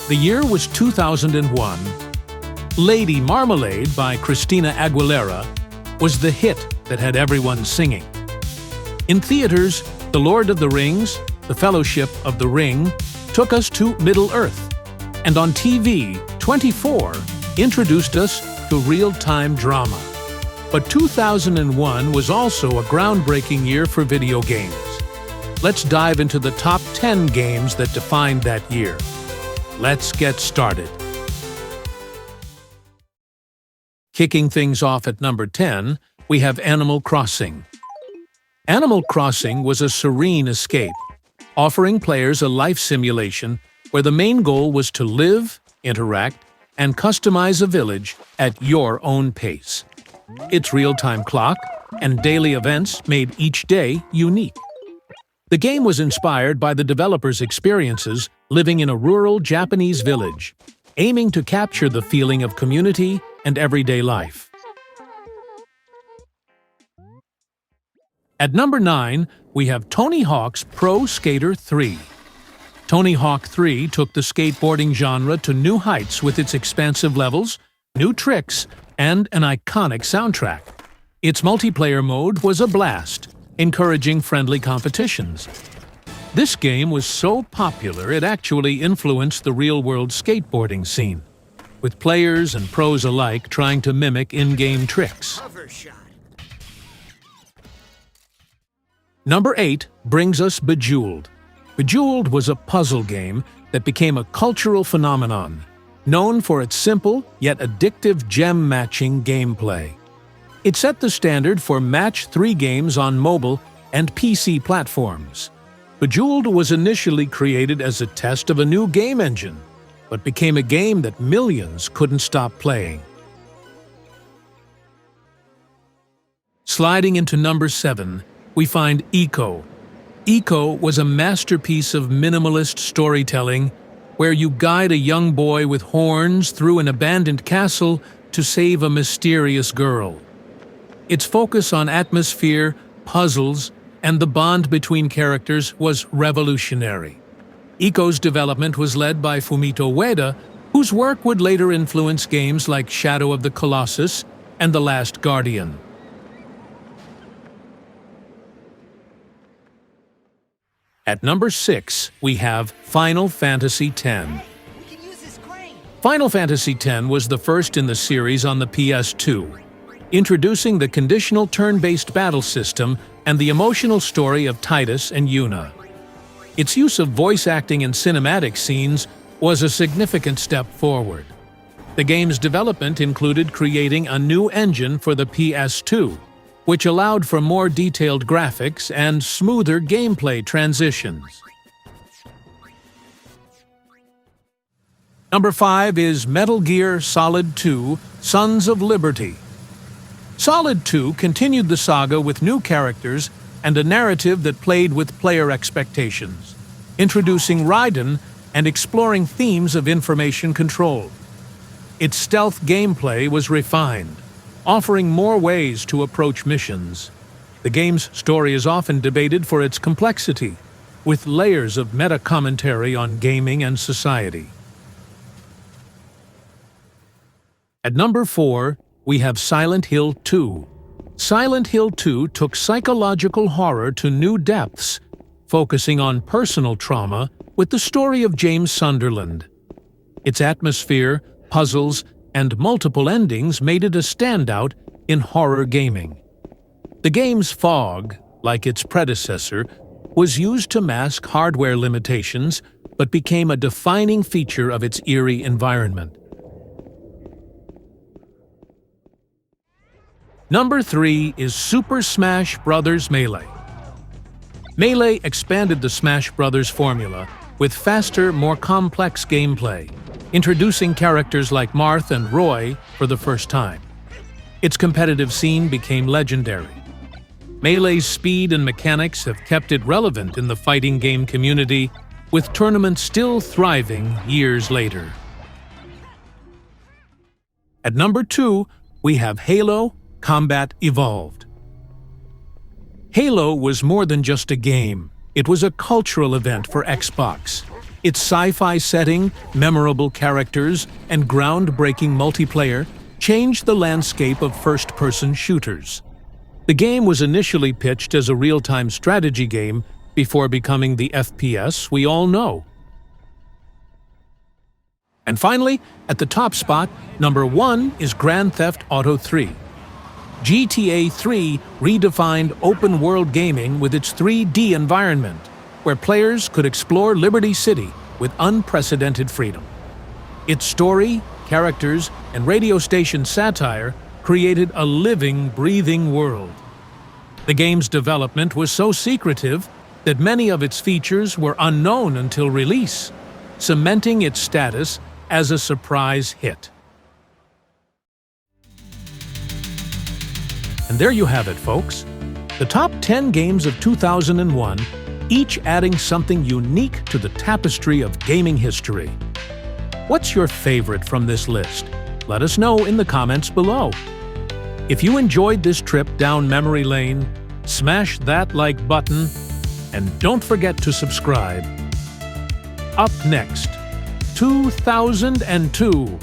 The year was 2001. Lady Marmalade by Christina Aguilera was the hit that had everyone singing. In theaters, The Lord of the Rings, The Fellowship of the Ring, took us to Middle-earth. And on TV, 24 introduced us to real-time drama. But 2001 was also a groundbreaking year for video games. Let's dive into the top 10 games that defined that year. Let's get started. Kicking things off at number 10, we have Animal Crossing. Animal Crossing was a serene escape, offering players a life simulation where the main goal was to live, interact, and customize a village at your own pace. Its real-time clock and daily events made each day unique. The game was inspired by the developers' experiences living in a rural Japanese village, aiming to capture the feeling of community and everyday life. At number 9, we have Tony Hawk's Pro Skater 3. Tony Hawk 3 took the skateboarding genre to new heights with its expansive levels, new tricks, and an iconic soundtrack. Its multiplayer mode was a blast, encouraging friendly competitions. This game was so popular it actually influenced the real-world skateboarding scene, with players and pros alike trying to mimic in-game tricks. Number 8 brings us Bejeweled. Bejeweled was a puzzle game that became a cultural phenomenon, known for its simple yet addictive gem-matching gameplay. It set the standard for Match 3 games on mobile and PC platforms. Bejeweled was initially created as a test of a new game engine, but became a game that millions couldn't stop playing. Sliding into number 7, we find Eco. Eco was a masterpiece of minimalist storytelling where you guide a young boy with horns through an abandoned castle to save a mysterious girl. Its focus on atmosphere, puzzles, and the bond between characters was revolutionary. Eco's development was led by Fumito Ueda, whose work would later influence games like Shadow of the Colossus and The Last Guardian. At number 6, we have Final Fantasy X. Final Fantasy X was the first in the series on the PS2, introducing the conditional turn-based battle system and the emotional story of Tidus and Yuna. Its use of voice acting and cinematic scenes was a significant step forward. The game's development included creating a new engine for the PS2, which allowed for more detailed graphics and smoother gameplay transitions. Number 5 is Metal Gear Solid 2: Sons of Liberty. Solid 2 continued the saga with new characters and a narrative that played with player expectations, introducing Raiden and exploring themes of information control. Its stealth gameplay was refined, offering more ways to approach missions. The game's story is often debated for its complexity, with layers of meta-commentary on gaming and society. At number 4, we have Silent Hill 2. Silent Hill 2 took psychological horror to new depths, focusing on personal trauma with the story of James Sunderland. Its atmosphere, puzzles, and multiple endings made it a standout in horror gaming. The game's fog, like its predecessor, was used to mask hardware limitations but became a defining feature of its eerie environment. Number 3 is Super Smash Bros. Melee. Melee expanded the Smash Bros. Formula with faster, more complex gameplay, introducing characters like Marth and Roy for the first time. Its competitive scene became legendary. Melee's speed and mechanics have kept it relevant in the fighting game community, with tournaments still thriving years later. At number 2, we have Halo: Combat Evolved. Halo was more than just a game. It was a cultural event for Xbox. Its sci-fi setting, memorable characters, and groundbreaking multiplayer changed the landscape of first-person shooters. The game was initially pitched as a real-time strategy game before becoming the FPS we all know. And finally, at the top spot, number 1 is Grand Theft Auto 3. GTA 3 redefined open-world gaming with its 3D environment, where players could explore Liberty City with unprecedented freedom. Its story, characters, and radio station satire created a living, breathing world. The game's development was so secretive that many of its features were unknown until release, cementing its status as a surprise hit. And there you have it, folks. The top 10 games of 2001, each adding something unique to the tapestry of gaming history. What's your favorite from this list? Let us know in the comments below. If you enjoyed this trip down memory lane, smash that like button, and don't forget to subscribe. Up next, 2002.